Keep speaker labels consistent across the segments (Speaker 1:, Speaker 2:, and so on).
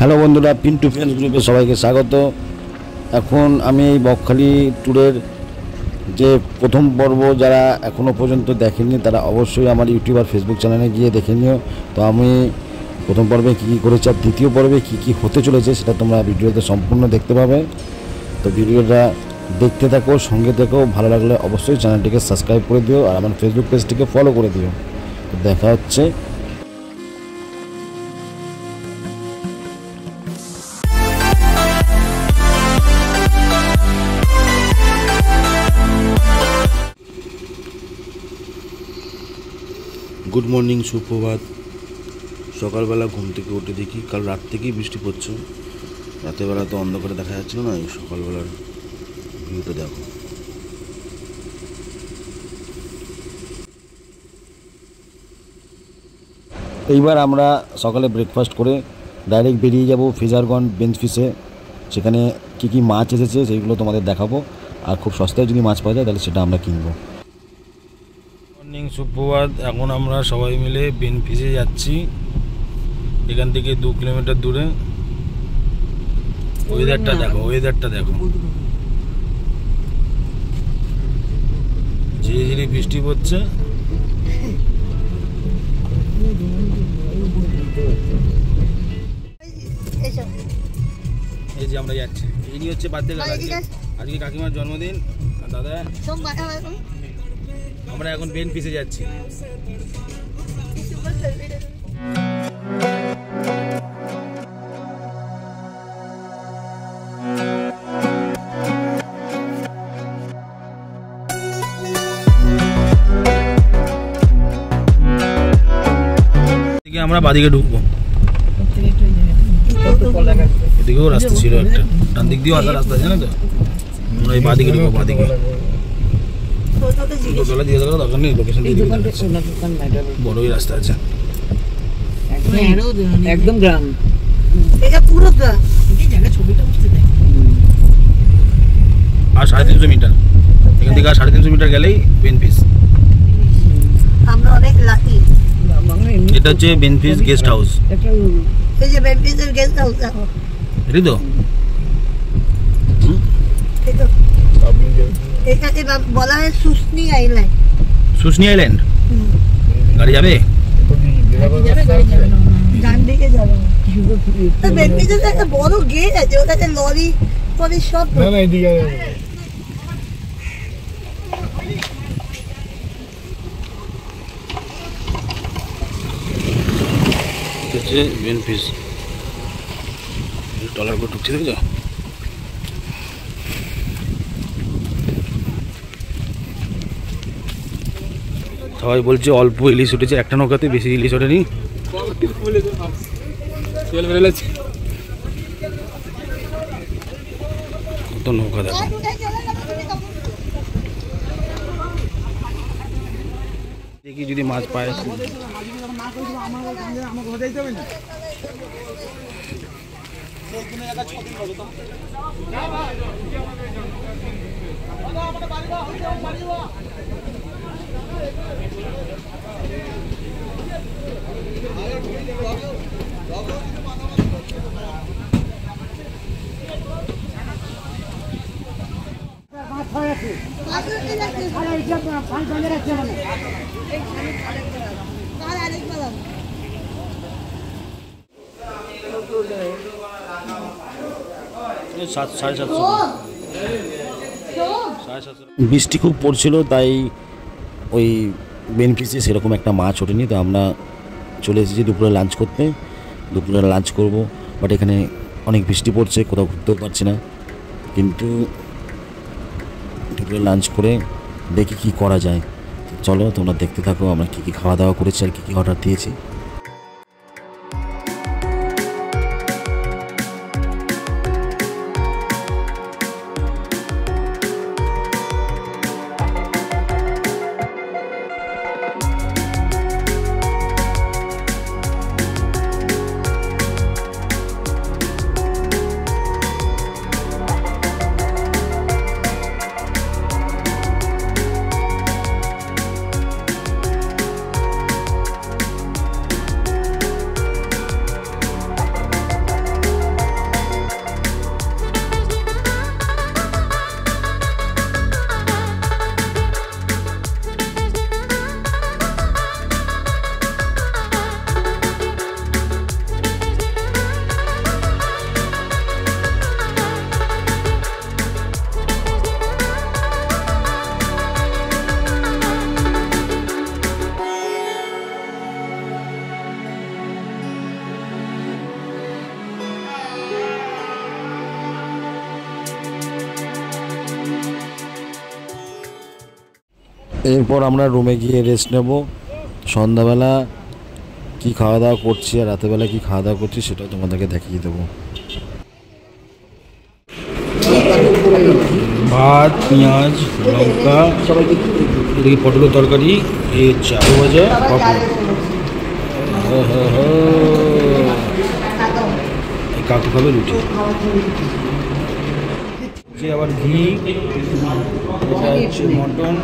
Speaker 1: Hello বন্ধুরা, Pintu friends গ্রুপে সবাইকে স্বাগত। এখন আমি এই বকখালি ট্যুরের যে প্রথম পর্ব যারা এখনও পর্যন্ত দেখেননি তারা অবশ্যই আমার ইউটিউব আর ফেসবুক চ্যানেলে গিয়ে দেখে নিও। তো আমি প্রথম পর্বে কী কী করেছি আর দ্বিতীয় পর্বে কী কী হতে চলেছে সেটা তোমরা ভিডিওতে সম্পূর্ণ দেখতে পাবে। তো ভিডিওটা দেখতে থাকো, সঙ্গে থেকো। ভালো লাগলে অবশ্যই চ্যানেলটিকে সাবস্ক্রাইব করে দিও আর আমার ফেসবুক পেজটিকে ফলো করে দিও। তো দেখা হচ্ছে। গুড মর্নিং, সুপ্রভাত। সকালবেলা ঘুম থেকে উঠে দেখি কাল রাত থেকেই বৃষ্টি পড়ছে। রাতের বেলা তো অন্ধকারে দেখা যাচ্ছিল না, এই সকালবেলার ভিউটা দেখো। এইবার আমরা সকালে ব্রেকফাস্ট করে ডাইরেক্ট বেরিয়ে যাব ফিজারগঞ্জ বেঞ্চ ফিশে। সেখানে কী কী মাছ এসেছে সেইগুলো তোমাদের দেখাবো, আর খুব সস্তায় যদি মাছ পাওয়া যায় তাহলে সেটা আমরা কিনবো। মর্নিং, সুপ্রভাত। এখন আমরা সবাই মিলে বেনফিসে যাচ্ছি। এখান থেকে 2 কিলোমিটার দূরে। ওয়েদারটা দেখো। ঝিরি ঝিরি বৃষ্টি পড়ছে। এই যে আমরা যাচ্ছি, এই হচ্ছে বার্থডে গার্ল। আজকে কাকিমার জন্মদিন। দাদা, আমরা এখন বেনফিসে যাচ্ছি। আমরা বাদিকে ঢুকবো। এদিকেও রাস্তা ছিল একটা, ডান দিক দিয়েও আসার রাস্তা আছে না। তো আমরা এই বাদিকে ঢুকবো। বাদিকে দিয়ে দেওয়ার দরকার নেই, লোকেশন দিয়ে দিবে। বড়ই রাস্তা আছে,
Speaker 2: একদম গ্রাম, এটা পুরো গ্রাম। এই জায়গা ছবিটা বুঝতে দেয়।
Speaker 1: আর 350 মিটার এখান থেকে, আর 350 মিটার গেলেই বেনফিস।
Speaker 2: আমরা অনেক লাকি।
Speaker 1: এটা হচ্ছে বেনফিস গেস্ট হাউস।
Speaker 2: এই যে বেনফিসের গেস্ট হাউস দেখো,
Speaker 1: এটাই তো।
Speaker 2: এখানে বলা হয় সুসনি আইল্যান্ড।
Speaker 1: সুসনি আইল্যান্ড। গাড়ি যাবে?
Speaker 2: ডান দিকে যাবে। বেনফিসের একটা বড় গেট আছে, ওটাতে লরি ফরি সব। না এদিকে
Speaker 1: বেনফিস ডলার করে ঢুকছে, দেখছো? সবাই বলছে অল্প ইলিশ উঠেছে, একটা নৌকাতে বেশি ইলিশ ওঠেনি। কত নৌকা দেখো। দেখি যদি মাছ পায়। বৃষ্টি খুব পড়ছিল, তাই ওই বেনফিসে সেরকম একটা মাছ ওঠেনি। তো আমরা চলে এসেছি দুপুরে লাঞ্চ করতে। দুপুরে লাঞ্চ করব, বাট এখানে অনেক বৃষ্টি পড়ছে, কোথাও ঘুরতেও পারছি না। কিন্তু দুপুরে লাঞ্চ করে দেখি কি করা যায়। চলো তোমরা দেখতে থাকো আমরা কী কী খাওয়া দাওয়া করেছি আর কী কী অর্ডার দিয়েছি। এরপর আমরা রুমে গিয়ে রেস্ট নেব। সন্ধ্যাবেলা কি খাওয়া দাওয়া করছি আর রাতেরবেলা কি খাওয়া দাওয়া করছি সেটাও তোমাদেরকে দেখিয়ে দেবো। ভাত, পেঁয়াজ, লঙ্কা, এদিকে পটলের তরকারি, এই চাউ ভাজা, কাকু খাবে রুটি, আবার ঘি, এটা হচ্ছে মটন।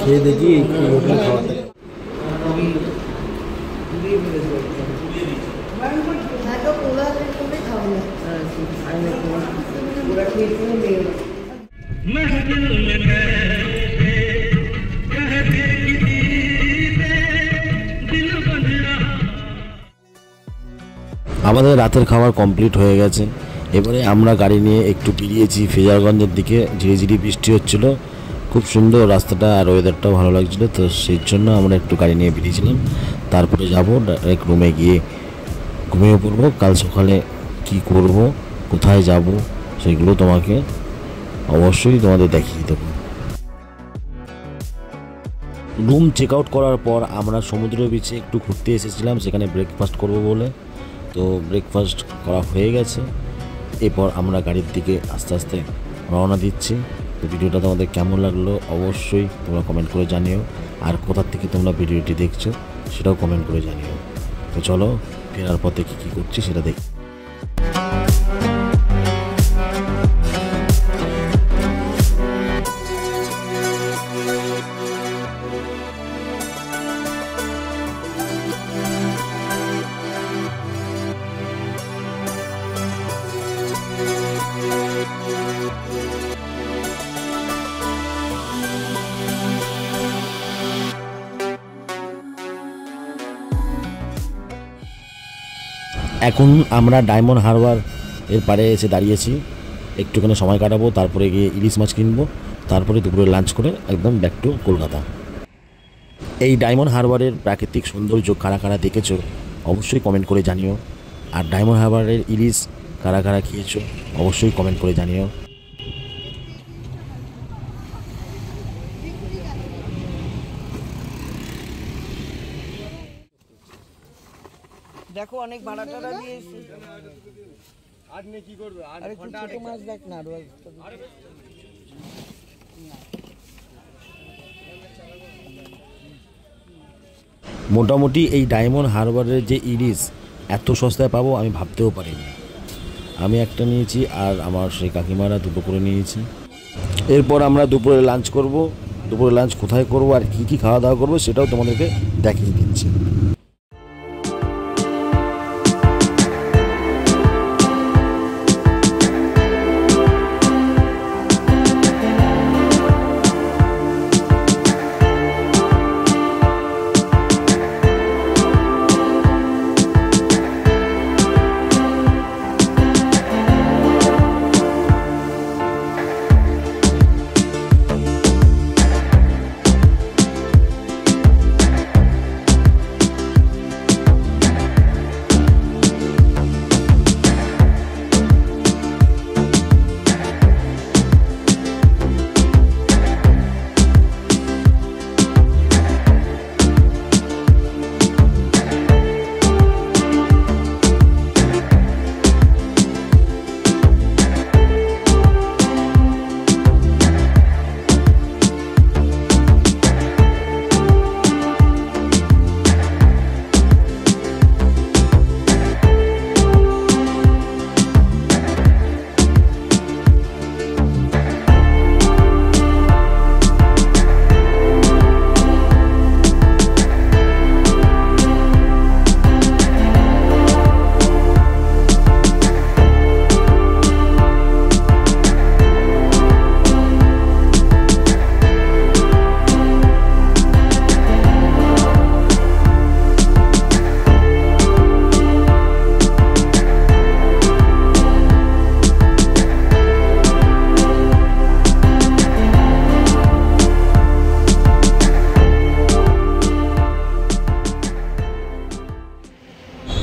Speaker 1: খেয়ে দেখি হোটেল খাওয়া থাকে। আমাদের রাতের খাবার কমপ্লিট হয়ে গেছে। এবারে আমরা গাড়ি নিয়ে একটু বেরিয়েছি ফেজারগঞ্জের দিকে। ঝিরিঝিরি বৃষ্টি হচ্ছিল, খুব সুন্দর রাস্তাটা আর ওয়েদারটাও ভালো লাগছিলো, তো সেই জন্য আমরা একটু গাড়ি নিয়ে বেরিয়েছিলাম। তারপরে যাবো ডাইরেক্ট রুমে গিয়ে ঘুমিয়ে পড়বো। কাল সকালে কি করব, কোথায় যাব, সেগুলো তোমাকে অবশ্যই তোমাদের দেখিয়ে দেবো। রুম চেক আউট করার পর আমরা সমুদ্র বিচে একটু ঘুরতে এসেছিলাম, সেখানে ব্রেকফাস্ট করব বলে। তো ব্রেকফাস্ট করা হয়ে গেছে। এরপর আমরা গাড়ির দিকে আস্তে আস্তে রওনা দিচ্ছি। তো ভিডিওটা তোমাদের কেমন লাগলো অবশ্যই তোমরা কমেন্ট করে জানিও, আর কোথা থেকে তোমরা ভিডিওটি দেখছো সেটাও কমেন্ট করে জানিও। তো চলো ফেরার পথে কী করছি সেটা দেখি। এখন আমরা ডায়মন্ড হারবার এর পাড়ে এসে দাঁড়িয়েছি, একটুখানি সময় কাটাবো, তারপরে গিয়ে ইলিশ মাছ কিনবো, তারপরে দুপুরে লাঞ্চ করে একদম ব্যাক টু কলকাতা। এই ডায়মন্ড হারবারের প্রাকৃতিক সৌন্দর্য কারা কারা দেখেছো অবশ্যই কমেন্ট করে জানিও, আর ডায়মন্ড হারবারের ইলিশ কারা কারা খেয়েছো অবশ্যই কমেন্ট করে জানিও।
Speaker 3: দেখো অনেক ভাড়া টাড়া দিয়েছি। আজ নে কি করবে, আজ ঘন্টা ছোট মাছ দেখ না রোজ।
Speaker 1: মোটামুটি এই ডায়মন্ড হারবারের যে ইলিশ এত সস্তায় পাবো আমি ভাবতেও পারিনি। আমি একটা নিয়েছি আর আমার সেই কাকিমারা দুটো করে নিয়েছি। এরপর আমরা দুপুরে লাঞ্চ করব। দুপুরে লাঞ্চ কোথায় করব আর কী কী খাওয়া দাওয়া করবো সেটাও তোমাদেরকে দেখিয়ে দিচ্ছি।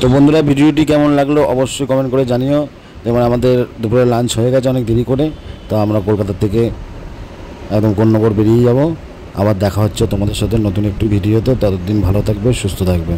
Speaker 1: তো বন্ধুরা ভিডিওটি কেমন লাগলো অবশ্যই কমেন্ট করে জানিও। এবার আমাদের দুপুরে লাঞ্চ হয়ে গেছে অনেক দেরি করে, তো আমরা কলকাতা থেকে একদম কোন্নগর বেরিয়ে যাব। আবার দেখা হচ্ছে তোমাদের সাথে নতুন একটি ভিডিওতে। ততদিন ভালো থাকবে, সুস্থ থাকবে।